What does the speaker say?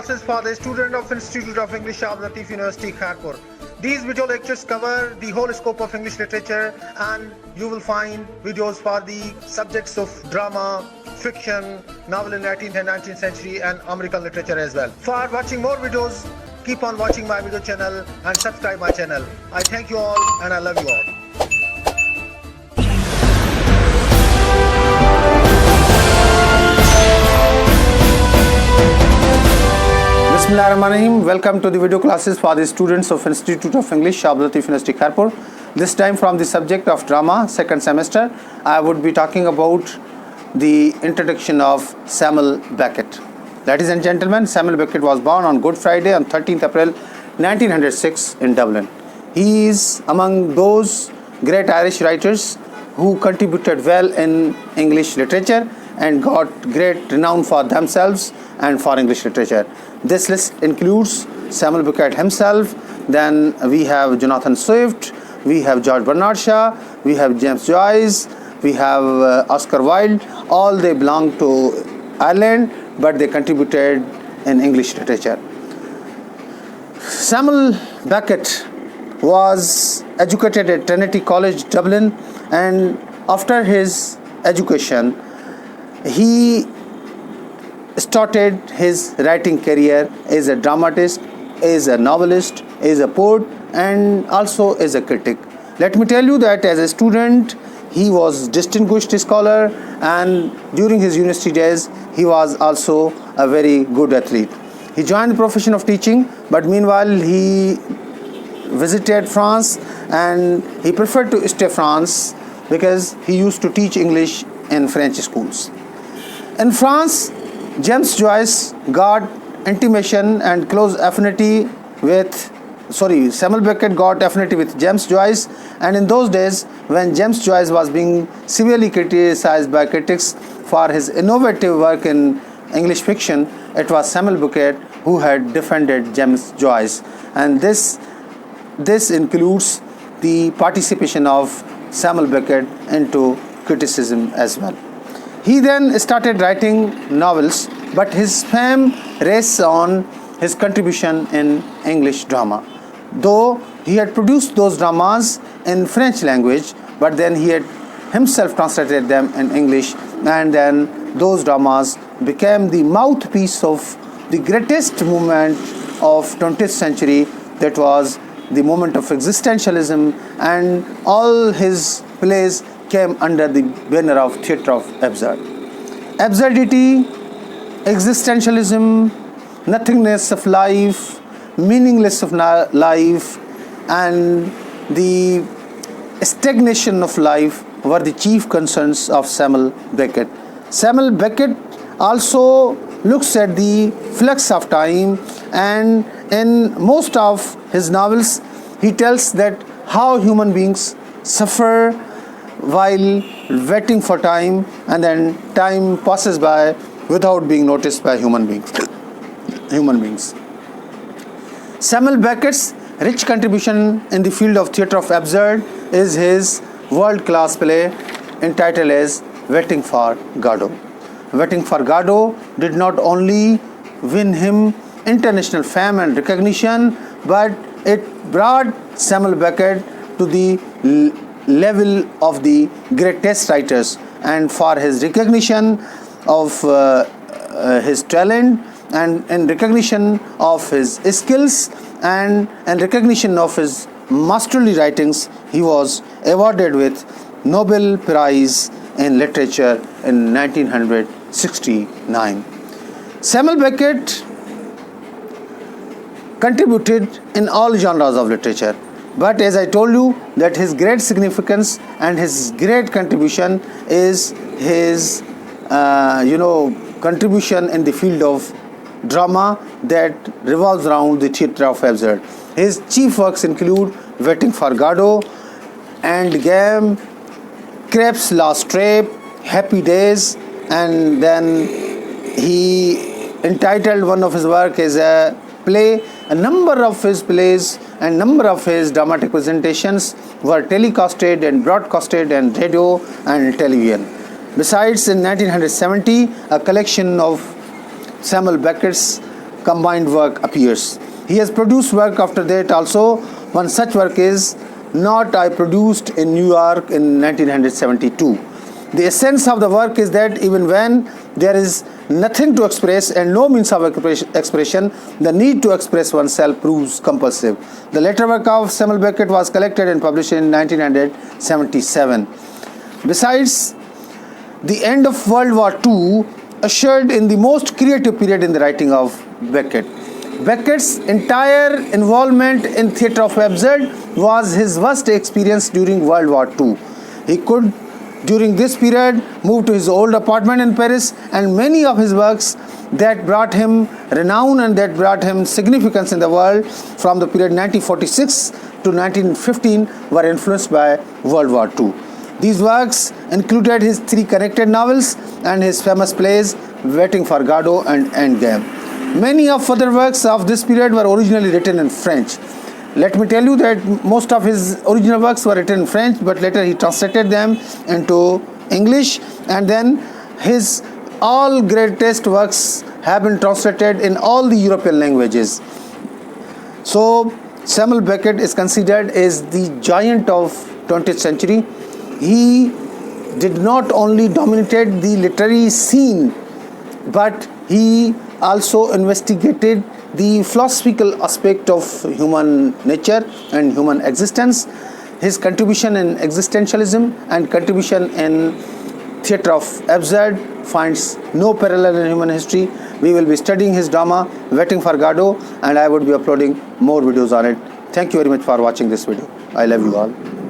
classes for the student of Institute of English, Shah Latif University, Kharpur. These video lectures cover the whole scope of English literature, and you will find videos for the subjects of drama, fiction, novel in 18th and 19th century, and American literature as well. For watching more videos, keep on watching my video channel and subscribe my channel. I thank you all and I love you all. Bismillahirrahmanirrahim. Welcome to the video classes for the students of Institute of English, Shah Latif University, Kharpur. This time from the subject of drama, second semester, I would be talking about the introduction of Samuel Beckett. Ladies and gentlemen, Samuel Beckett was born on Good Friday on 13th April 1906 in Dublin. He is among those great Irish writers who contributed well in English literature and got great renown for themselves and for English literature. This list includes Samuel Beckett himself, then we have Jonathan Swift, we have George Bernard Shaw, we have James Joyce, we have Oscar Wilde. All they belong to Ireland, but they contributed in English literature. Samuel Beckett was educated at Trinity College, Dublin, and after his education, he started his writing career as a dramatist, as a novelist, as a poet, and also as a critic. Let me tell you that as a student, he was distinguished scholar, and during his university days, he was also a very good athlete. He joined the profession of teaching, but meanwhile he visited France and he preferred to stay in France because he used to teach English in French schools. In France, James Joyce got intimation and close affinity with Samuel Beckett got affinity with James Joyce, and in those days when James Joyce was being severely criticized by critics for his innovative work in English fiction, it was Samuel Beckett who had defended James Joyce, and this includes the participation of Samuel Beckett into criticism as well. He then started writing novels, but his fame rests on his contribution in English drama. Though he had produced those dramas in French language, but then he had himself translated them in English, and then those dramas became the mouthpiece of the greatest movement of 20th century, that was the moment of existentialism, and all his plays came under the banner of theatre of absurd. Absurdity, existentialism, nothingness of life, meaningless of life, and the stagnation of life were the chief concerns of Samuel Beckett. Samuel Beckett also looks at the flux of time, and in most of his novels he tells that how human beings suffer while waiting for time, and then time passes by without being noticed by human beings. Samuel Beckett's rich contribution in the field of theatre of absurd is his world-class play entitled as Waiting for Godot. Waiting for Godot did not only win him international fame and recognition, but it brought Samuel Beckett to the level of the greatest writers, and for his recognition of his talent and in recognition of his skills and recognition of his masterly writings, he was awarded with Nobel Prize in Literature in 1969. Samuel Beckett contributed in all genres of literature, but as I told you that his great significance and his great contribution is his contribution in the field of drama that revolves around the theatre of absurd. His chief works include Waiting for Godot, Endgame, Crepes Last Trap, Happy Days, and then he entitled one of his work as a play. A number of his plays and number of his dramatic presentations were telecasted and broadcasted on radio and television. Besides, in 1970, a collection of Samuel Beckett's combined work appears. He has produced work after that also. One such work is Not I Produced in New York in 1972. The essence of the work is that even when there is nothing to express and no means of expression, the need to express oneself proves compulsive. The later work of Samuel Beckett was collected and published in 1977. Besides, the end of World War II ushered in the most creative period in the writing of Beckett. Beckett's entire involvement in theatre of absurd was his worst experience during World War II. He could, during this period, move to his old apartment in Paris, and many of his works that brought him renown and that brought him significance in the world from the period 1946 to 1915 were influenced by World War II. These works included his 3 connected novels and his famous plays Waiting for Godot and Endgame. Many of other works of this period were originally written in French. Let me tell you that most of his original works were written in French, but later he translated them into English, and then his all greatest works have been translated in all the European languages. So Samuel Beckett is considered as the giant of 20th century. He did not only dominated the literary scene, but he also investigated the philosophical aspect of human nature and human existence. His contribution in existentialism and contribution in theatre of absurd finds no parallel in human history. We will be studying his drama Waiting for Godot, and I would be uploading more videos on it. Thank you very much for watching this video. I love you all.